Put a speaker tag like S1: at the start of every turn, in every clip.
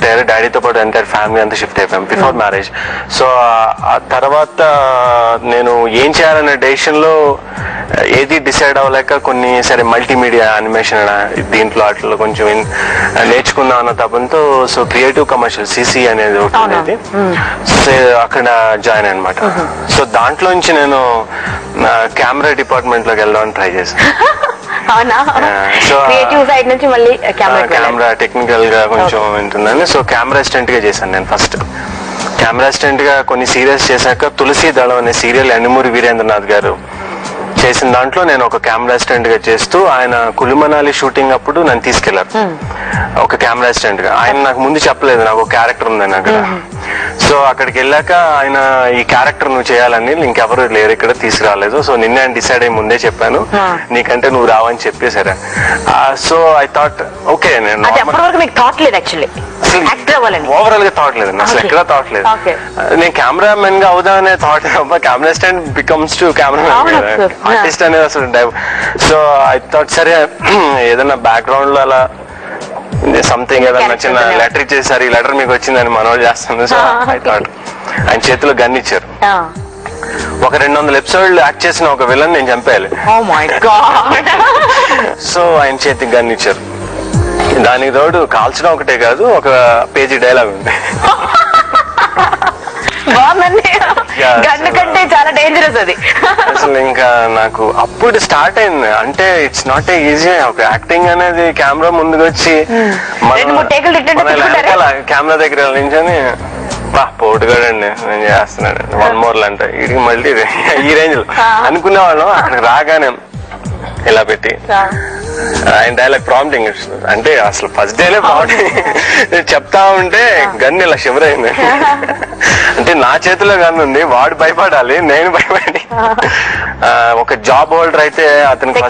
S1: అయ్యారు. డాడీతో పాటు ఎంటైర్ ఫ్యామిలీ అంతా షిఫ్ట్ అయిపోయాం బిఫోర్ మ్యారేజ్. సో ఆ తర్వాత నేను ఏం చేయాలనే డెసిషన్ లో ఏది డిసైడ్ అవ్వలేక కొన్ని సరే మల్టీమీడియా యానిమేషన్ దీంట్లో అట్లా కొంచెం నేర్చుకుందాం అన్న తపంతో సో క్రియేటివ్ కమర్షియల్ సిసి అనేది ఒకటి ఉండేది. సో అక్కడ జాయిన్ అనమాట. సో దాంట్లో నుంచి నేను కెమెరా డిపార్ట్మెంట్ లోకి వెళ్దామని ట్రై చేశాను.
S2: సో
S1: కెమెరా టెక్నికల్ గా కొంచెం ఉంటుందని సో కెమెరా అసిస్టెంట్ గా చేశాను నేను. ఫస్ట్ కెమెరా అసిస్టెంట్ గా కొన్ని సీరియల్స్ చేశాక తులసి దళం అనే సీరియల్ యండమూరి వీరేంద్రనాథ్ గారు చేసిన దాంట్లో నేను ఒక కెమెరా అసిస్టెంట్ గా చేస్తూ ఆయన కులిమనాలి షూటింగ్ అప్పుడు నన్ను తీసుకెళ్లారు ఒక కెమెరా అసిస్టెంట్ గా. ఆయన నాకు ముందు చెప్పలేదు నాకు ఒక క్యారెక్టర్ ఉందని అక్కడ. సో అక్కడికి వెళ్ళాక ఆయన ఈ క్యారెక్టర్ నువ్వు చేయాలని ఇంకెవరు లేరు ఇక్కడ తీసుకురాలేదు. సో నిన్నే డిసైడ్ అయ్యి ముందే చెప్పాను నీకంటే నువ్వు రావని చెప్పేశారా. So I thought okay. నేను ఓవరాల్ గా థాట్ లేదు అసలు ఎక్కడ థాట్ లేదు. నేను కెమెరా మెన్ గా అవుదా అనే thought camera assistant becomes to camera artist అనేది అసలు. సో ఐ థాట్ సరే ఏదైనా బ్యాక్గ్రౌండ్ లో అలా సంథింగ్ ఏదన్నా చిన్న లెటర్ ఇచ్చేసారు ఈ లెటర్ మీకు వచ్చిందని మనోజ్ చేస్తుంది. సో ఐ థాట్ ఆయన చేతిలో గన్ ఇచ్చారు. ఒక 200 ఎపిసోడ్లు యాక్ట్ చేసిన ఒక విలన్ నేను చంపేయాలి. సో ఆయన చేతికి గన్ ఇచ్చారు. దానికి తోడు కాల్చడం ఒకటే కాదు ఒక పేజీ డైలాగ్ ఉంది.
S2: చాలా డేంజరస్ అది.
S1: అసలు ఇంకా నాకు అప్పుడు స్టార్ట్ అయింది. అంటే ఇట్స్ నాట్ ఏ ఈజీ ఒక యాక్టింగ్ అనేది కెమెరా ముందుకు వచ్చి కెమెరా దగ్గర నించొని పోటుగాడండి నేను చేస్తున్నాడు 1 more అంటే ఇది మళ్ళీ ఈ రేంజ్ లో అనుకునేవాళ్ళం. అక్కడికి రాగానే ఇలా పెట్టి ఆయన డైలాగ్ ప్రాంప్టింగ్ అంటే అసలు ఫస్ట్ డేనే ప్రాంప్టింగ్ చెప్తా ఉంటే గన్ ఇలా షివర్ అయింది. అంటే నా చేతిలో గన్ ఉంది వాడు భయపడాలి నేను భయపడి. ఒక జాబ్ హోల్డర్ అయితే అతనికి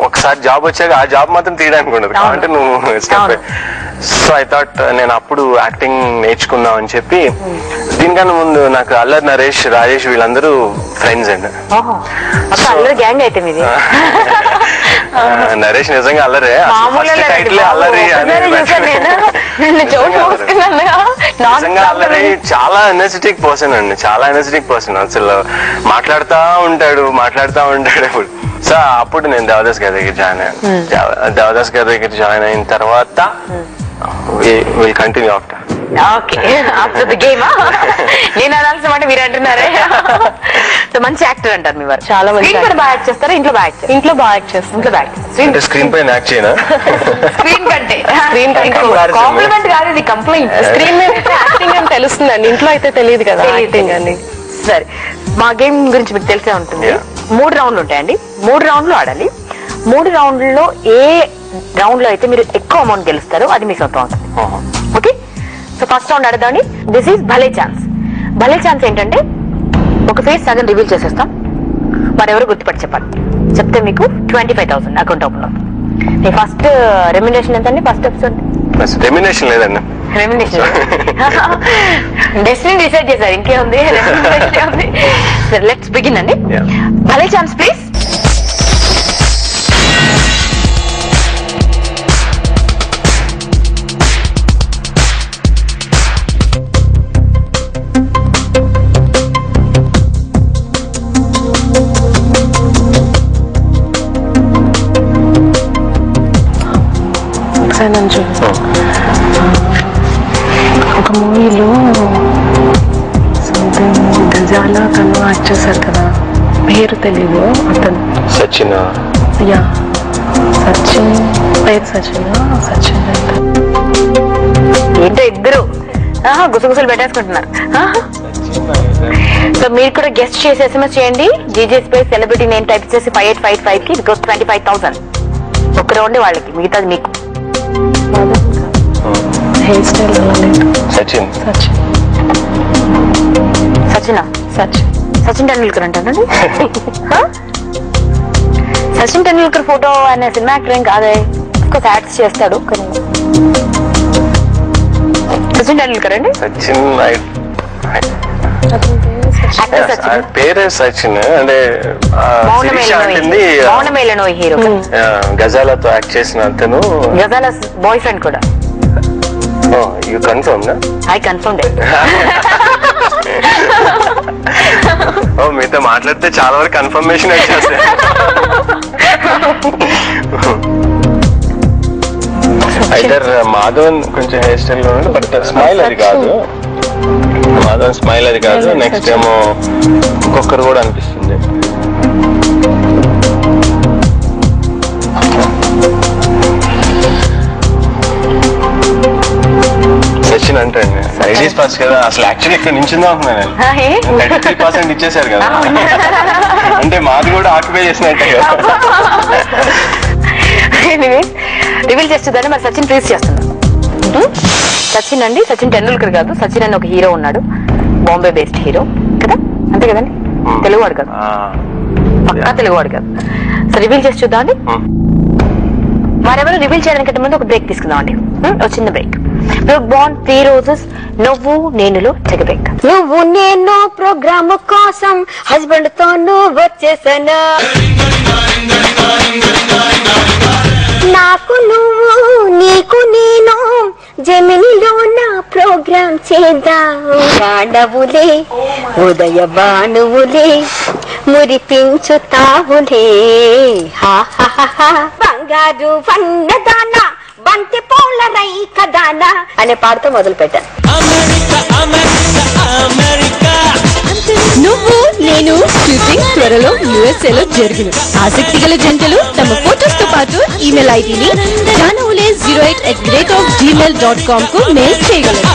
S1: ఒకసారి జాబ్ వచ్చాక ఆ జాబ్ మాత్రం తీయడానికి ఉండదు కాబట్టి నువ్వు స్టెప్. సో ఐ థాట్ నేను అప్పుడు యాక్టింగ్ నేర్చుకుందాం అని చెప్పి దీనికన్నా ముందు నాకు అల్లరి నరేష్ రాజేష్ వీళ్ళందరూ ఫ్రెండ్స్ అండి. నరేష్ నిజంగా అల్లరే అల్లరి నిజంగా అల్లరి చాలా ఎనర్జెటిక్ పర్సన్ అండి చాలా ఎనర్జెటిక్ పర్సన్ అసలు మాట్లాడుతూ ఉంటాడు ఇప్పుడు. సో అప్పుడు నేను దేవదాస్ గారి దగ్గర జాయిన్ అయ్యాను. దేవదాస్ గారి దగ్గర జాయిన్ అయిన తర్వాత విల్ కంటిన్యూ ఆఫ్టర్.
S2: నేను అనాల్సిన మాట మీరు అంటున్నారే. మంచి యాక్టర్ అంటారు మీ వారు. చాలా మంచి బాగా యాక్ట్ చేస్తారా? ఇంట్లో బాగా యాక్ట్ చేస్తారు.
S1: స్క్రీన్ పైన యాక్ట్ చేయనా?
S2: స్క్రీన్ కంటే కాంప్లిమెంట్ కాదు ఇది కంప్లైంట్. స్క్రీన్ మీద యాక్టింగ్ అని తెలుస్తుందండి ఇంట్లో అయితే తెలియదు కదా యాక్టింగ్ అని. సరే మా గేమ్ గురించి మీకు తెలిసే ఉంటుంది. 3 రౌండ్లు ఉంటాయండి. 3 రౌండ్లు ఆడాలి. 3 రౌండ్లలో ఏ రౌండ్ లో అయితే మీరు ఎక్కువ అమౌంట్ గెలుస్తారో అది మీ సొంతం అవుతుంది. ఓకే సో ఫస్ట్ రౌండ్ ఆడదామండి. దిస్ ఈజ్ భలే ఛాన్స్. భలే ఛాన్స్ ఏంటంటే ఒక ఫేస్ సగం రివీల్ చేసేస్తాం. మరెవరు గుర్తుపట్టి చెప్పాలి. చెప్తే మీకు 25,000 అకౌంట్ ఓపెన్ అవుతుంది. మీ ఫస్ట్ రెమ్యునరేషన్ ఎంత అండి? ఫస్ట్ ఎపిసోడ్
S1: రెమ్యునరేషన్ లేదండి.
S2: డెస్టినీ డిసైడ్ చేశారు ఇంకేముంది. లెట్స్ బిగిన్ అండి. భలే ఛాన్స్ ప్లీజ్.
S3: ఒక మూవీలో సంథింగ్ గజాల తను యాక్ట్ చేశారు కదా పేరు తెలీదు అతను.
S1: సచిన్.
S3: యా సచిన్ పేరు సచిన్
S2: ఏంటో ఇద్దరు గుసగుసలు పెట్టేసుకుంటున్నారు. సో మీరు కూడా గెస్ట్ చేసి SMS చేయండి. జీజే స్పేస్ సెలబ్రిటీ నేను టైప్ చేసి 5855 కి 25,000 ఒక రౌండ్ వాళ్ళకి మిగతాది మీకు.
S3: Hair style
S1: Sachin.
S2: సచిన్ టెండూల్కర్ అంటానండి. సచిన్ టెండూల్కర్ ఫోటో ఆయన సినిమా యాక్టర్ ఏం కాదే. అఫ్కోర్స్ యాడ్స్ చేస్తాడు కానీ సచిన్ టెండూల్కర్ అండి.
S1: సచిన్ పేరే సచిన్ అంటే
S2: హీరో
S1: గజాలతో యాక్ట్ చేసిన అతను.
S2: గజాల బాయ్ ఫ్రెండ్ కూడా
S1: యూ కన్ఫర్మ్
S2: ఐ కన్ఫర్మ్
S1: ఓ మీతో మాట్లాడితే చాలా వరకు కన్ఫర్మేషన్ వచ్చేస్తాయి. అయితే మాధవన్ కొంచెం హెయిర్ స్టైల్ లో ఉన్నాడు, బట్ స్మైల్ అది కాదు. మాధవన్ స్మైల్ అది కాదు. నెక్స్ట్ ఏమో ఇంకొకరు కూడా అనిపిస్తుంది. సచిన్ అంటే లేడీస్ ఫస్ట్ కదా. అసలు యాక్చువల్లీ ఇక్కడ నించుందా అనుకున్నాను నేను. 33% ఇచ్చేసారు కదా, అంటే మాది కూడా ఆక్యుపై చేసినట్టే కదా.
S2: రివీల్ చేస్తుందని మరి సచిన్ ప్లీజ్ చేస్తున్నాను. సచిన్ అండి, సచిన్ టెండూల్కర్ కాదు, సచిన్ అని ఒక హీరో ఉన్నాడు, బాంబే బేస్డ్ హీరో కదా, అంతే కదండి? తెలుగువాడు కాదు, పక్కా తెలుగువాడు కాదు. సో రివీల్ చేసి చూద్దాం అండి. మరెవరు రివీల్ చేయడానికంటే ముందు ఒక బ్రేక్ తీసుకుందాం అండి, ఒక చిన్న బ్రేక్. బాండ్ 3 రోజెస్ నువ్వు నేనులో చెగ బ్రేక్.
S4: నువ్వు నేను ప్రోగ్రామ్ కోసం హస్బెండ్ తో నువ్వు వచ్చేసాను, నాకు నువ్వు నీకు నేను జమినిలో నా ప్రోగ్రామ్ చేద్దాం. వాడవులే ఉదయ బాణువులే మురిపించుతావులే, బంగారు వన్నదానా బంతి పూల రైక దానా అనే పాటతో మొదలు పెట్టాను.
S5: నువ్వు నేను షూటింగ్ త్వరలో USA లో జరుగును. ఆసక్తి గల జంటలు తమ ఫోటోస్ తో పాటు ఈమెయిల్ ఐడిని janavule08@gmail.com కు మెయిల్ చేయగలరు.